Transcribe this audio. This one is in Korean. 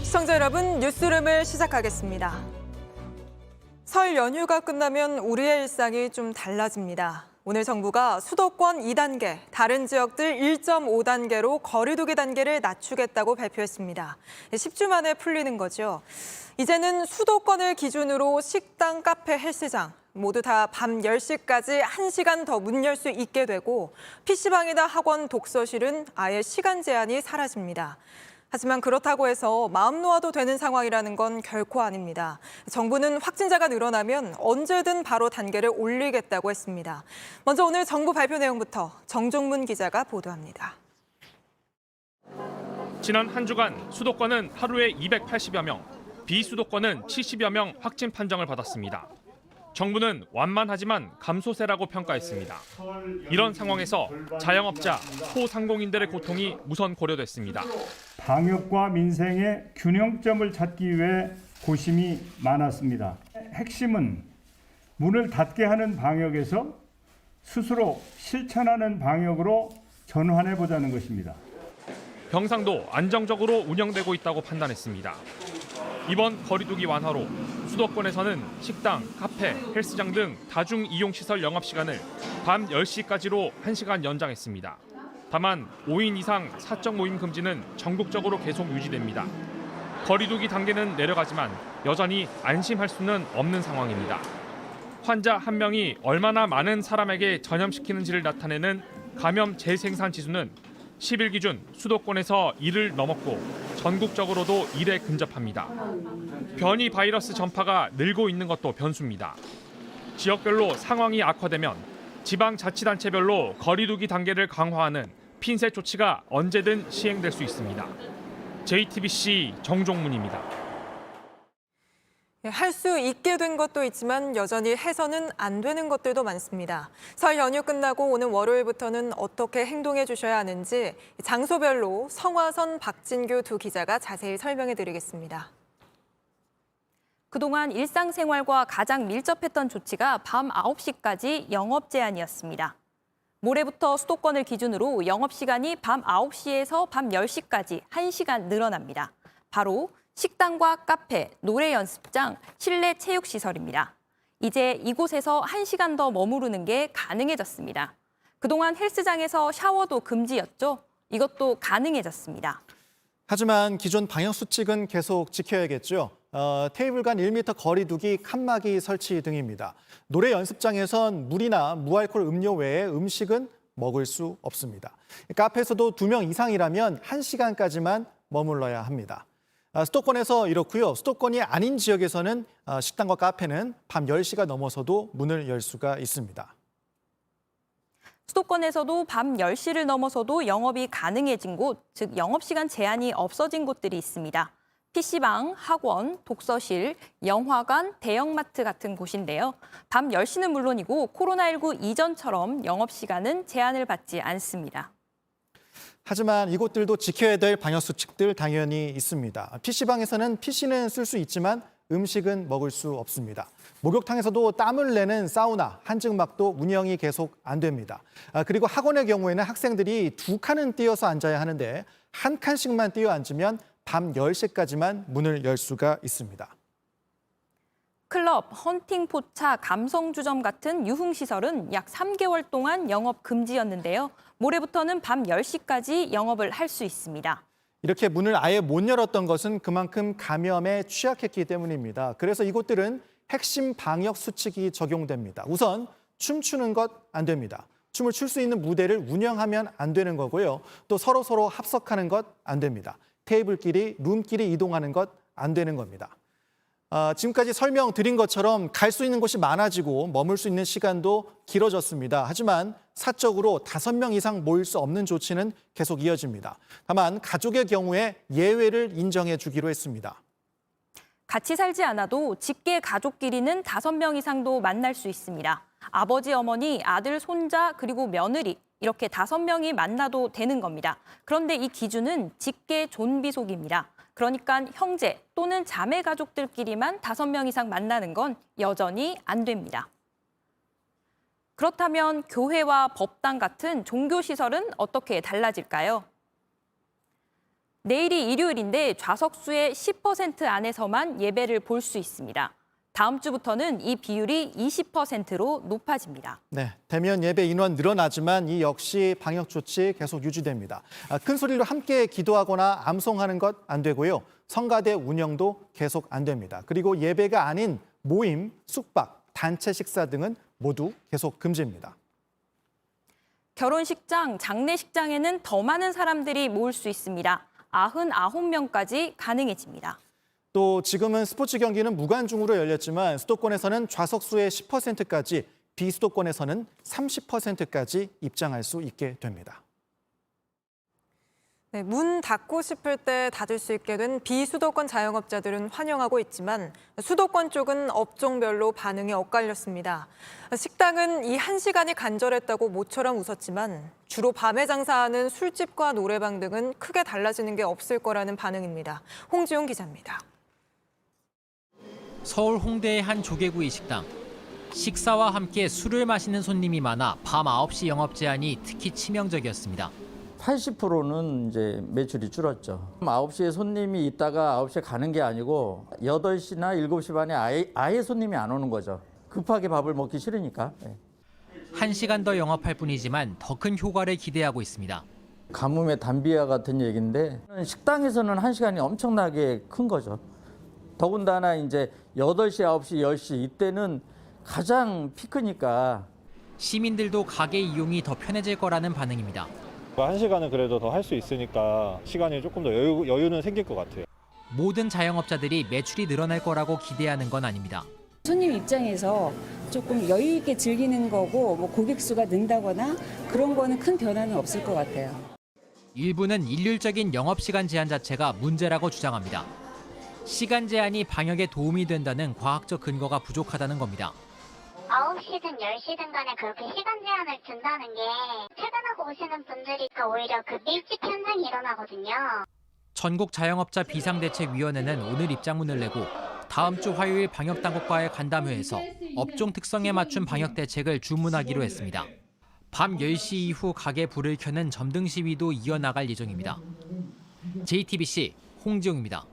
시청자 여러분, 뉴스룸을 시작하겠습니다. 설 연휴가 끝나면 우리의 일상이 좀 달라집니다. 오늘 정부가 수도권 2단계, 다른 지역들 1.5단계로 거리두기 단계를 낮추겠다고 발표했습니다. 10주 만에 풀리는 거죠. 이제는 수도권을 기준으로 식당, 카페, 헬스장 모두 다 밤 10시까지 1시간 더 문 열 수 있게 되고 PC방이나 학원, 독서실은 아예 시간 제한이 사라집니다. 하지만 그렇다고 해서 마음 놓아도 되는 상황이라는 건 결코 아닙니다. 정부는 확진자가 늘어나면 언제든 바로 단계를 올리겠다고 했습니다. 먼저 오늘 정부 발표 내용부터 정종문 기자가 보도합니다. 지난 한 주간 수도권은 하루에 280여 명, 비수도권은 70여 명 확진 판정을 받았습니다. 정부는 완만하지만 감소세라고 평가했습니다. 이런 상황에서 자영업자, 소상공인들의 고통이 우선 고려됐습니다. 방역과 민생의 균형점을 찾기 위해 고심이 많았습니다. 핵심은 문을 닫게 하는 방역에서 스스로 실천하는 방역으로 전환해보자는 것입니다. 병상도 안정적으로 운영되고 있다고 판단했습니다. 이번 거리두기 완화로 수도권에서는 식당, 카페, 헬스장 등 다중이용시설 영업시간을 밤 10시까지로 1시간 연장했습니다. 다만 5인 이상 사적 모임 금지는 전국적으로 계속 유지됩니다. 거리두기 단계는 내려가지만 여전히 안심할 수는 없는 상황입니다. 환자 한 명이 얼마나 많은 사람에게 전염시키는지를 나타내는 감염 재생산 지수는 10일 기준 수도권에서 1을 넘었고 전국적으로도 1에 근접합니다. 변이 바이러스 전파가 늘고 있는 것도 변수입니다. 지역별로 상황이 악화되면 지방자치단체별로 거리두기 단계를 강화하는 핀셋 조치가 언제든 시행될 수 있습니다. JTBC 정종문입니다. 할 수 있게 된 것도 있지만 여전히 해서는 안 되는 것들도 많습니다. 설 연휴 끝나고 오는 월요일부터는 어떻게 행동해 주셔야 하는지 장소별로 성화선, 박진규 두 기자가 자세히 설명해 드리겠습니다. 그동안 일상생활과 가장 밀접했던 조치가 밤 9시까지 영업 제한이었습니다. 모레부터 수도권을 기준으로 영업시간이 밤 9시에서 밤 10시까지 1시간 늘어납니다. 바로 식당과 카페, 노래 연습장, 실내 체육시설입니다. 이제 이곳에서 1시간 더 머무르는 게 가능해졌습니다. 그동안 헬스장에서 샤워도 금지였죠. 이것도 가능해졌습니다. 하지만 기존 방역 수칙은 계속 지켜야겠죠. 테이블 간 1m 거리 두기, 칸막이 설치 등입니다. 노래 연습장에선 물이나 무알콜 음료 외에 음식은 먹을 수 없습니다. 카페에서도 2명 이상이라면 1시간까지만 머물러야 합니다. 수도권에서 이렇고요. 수도권이 아닌 지역에서는 식당과 카페는 밤 10시가 넘어서도 문을 열 수가 있습니다. 수도권에서도 밤 10시를 넘어서도 영업이 가능해진 곳, 즉 영업시간 제한이 없어진 곳들이 있습니다. PC방, 학원, 독서실, 영화관, 대형마트 같은 곳인데요. 밤 10시는 물론이고 코로나19 이전처럼 영업시간은 제한을 받지 않습니다. 하지만 이곳들도 지켜야 될 방역 수칙들 당연히 있습니다. PC방에서는 PC는 쓸 수 있지만 음식은 먹을 수 없습니다. 목욕탕에서도 땀을 내는 사우나, 한증막도 운영이 계속 안 됩니다. 그리고 학원의 경우에는 학생들이 2칸은 띄어서 앉아야 하는데 1칸씩만 띄어 앉으면 밤 10시까지만 문을 열 수가 있습니다. 클럽, 헌팅 포차, 감성주점 같은 유흥시설은 약 3개월 동안 영업 금지였는데요. 모레부터는 밤 10시까지 영업을 할 수 있습니다. 이렇게 문을 아예 못 열었던 것은 그만큼 감염에 취약했기 때문입니다. 그래서 이곳들은 핵심 방역 수칙이 적용됩니다. 우선 춤추는 것 안 됩니다. 춤을 출 수 있는 무대를 운영하면 안 되는 거고요. 또 서로 합석하는 것 안 됩니다. 테이블끼리, 룸끼리 이동하는 것 안 되는 겁니다. 지금까지 설명드린 것처럼 갈 수 있는 곳이 많아지고 머물 수 있는 시간도 길어졌습니다. 하지만 사적으로 5명 이상 모일 수 없는 조치는 계속 이어집니다. 다만 가족의 경우에 예외를 인정해 주기로 했습니다. 같이 살지 않아도 직계 가족끼리는 5명 이상도 만날 수 있습니다. 아버지, 어머니, 아들, 손자, 그리고 며느리 이렇게 5명이 만나도 되는 겁니다. 그런데 이 기준은 직계 존비속입니다. 그러니까 형제 또는 자매 가족들끼리만 5명 이상 만나는 건 여전히 안 됩니다. 그렇다면 교회와 법당 같은 종교시설은 어떻게 달라질까요? 내일이 일요일인데 좌석수의 10% 안에서만 예배를 볼 수 있습니다. 다음 주부터는 이 비율이 20%로 높아집니다. 네, 대면 예배 인원 늘어나지만 이 역시 방역 조치 계속 유지됩니다. 큰 소리로 함께 기도하거나 암송하는 것 안 되고요. 성가대 운영도 계속 안 됩니다. 그리고 예배가 아닌 모임, 숙박, 단체 식사 등은 모두 계속 금지입니다. 결혼식장, 장례식장에는 더 많은 사람들이 모일 수 있습니다. 99명까지 가능해집니다. 또 지금은 스포츠 경기는 무관중으로 열렸지만 수도권에서는 좌석수의 10%까지, 비수도권에서는 30%까지 입장할 수 있게 됩니다. 네, 문 닫고 싶을 때 닫을 수 있게 된 비수도권 자영업자들은 환영하고 있지만 수도권 쪽은 업종별로 반응이 엇갈렸습니다. 식당은 이 1시간이 간절했다고 모처럼 웃었지만 주로 밤에 장사하는 술집과 노래방 등은 크게 달라지는 게 없을 거라는 반응입니다. 홍지용 기자입니다. 서울 홍대의 한 조개구이 식당. 식사와 함께 술을 마시는 손님이 많아 밤 9시 영업 제한이 특히 치명적이었습니다. 80%는 이제 매출이 줄었죠. 9시에 손님이 있다가 9시에 가는 게 아니고 8시나 7시 반에 아예 손님이 안 오는 거죠. 급하게 밥을 먹기 싫으니까. 1시간 더 영업할 뿐이지만 더 큰 효과를 기대하고 있습니다. 가뭄의 단비와 같은 얘기인데 식당에서는 1시간이 엄청나게 큰 거죠. 더군다나 이제 8시, 9시, 10시 이때는 가장 피크니까. 시민들도 가게 이용이 더 편해질 거라는 반응입니다. 1시간은 그래도 더 할 수 있으니까 시간이 조금 더 여유는 생길 것 같아요. 모든 자영업자들이 매출이 늘어날 거라고 기대하는 건 아닙니다. 손님 입장에서 조금 여유 있게 즐기는 거고 뭐 고객 수가 는다거나 그런 거는 큰 변화는 없을 것 같아요. 일부는 일률적인 영업시간 제한 자체가 문제라고 주장합니다. 시간 제한이 방역에 도움이 된다는 과학적 근거가 부족하다는 겁니다. 9시든 10시든 간에 그렇게 시간 제한을 둔다는 게 퇴근하고 오시는 분들이 오히려 그 밀집 현상이 일어나거든요. 전국 자영업자 비상대책위원회는 오늘 입장문을 내고 다음 주 화요일 방역당국과의 간담회에서 업종 특성에 맞춘 방역 대책을 주문하기로 했습니다. 밤 10시 이후 가게 불을 켜는 점등 시위도 이어나갈 예정입니다. JTBC 홍지용입니다.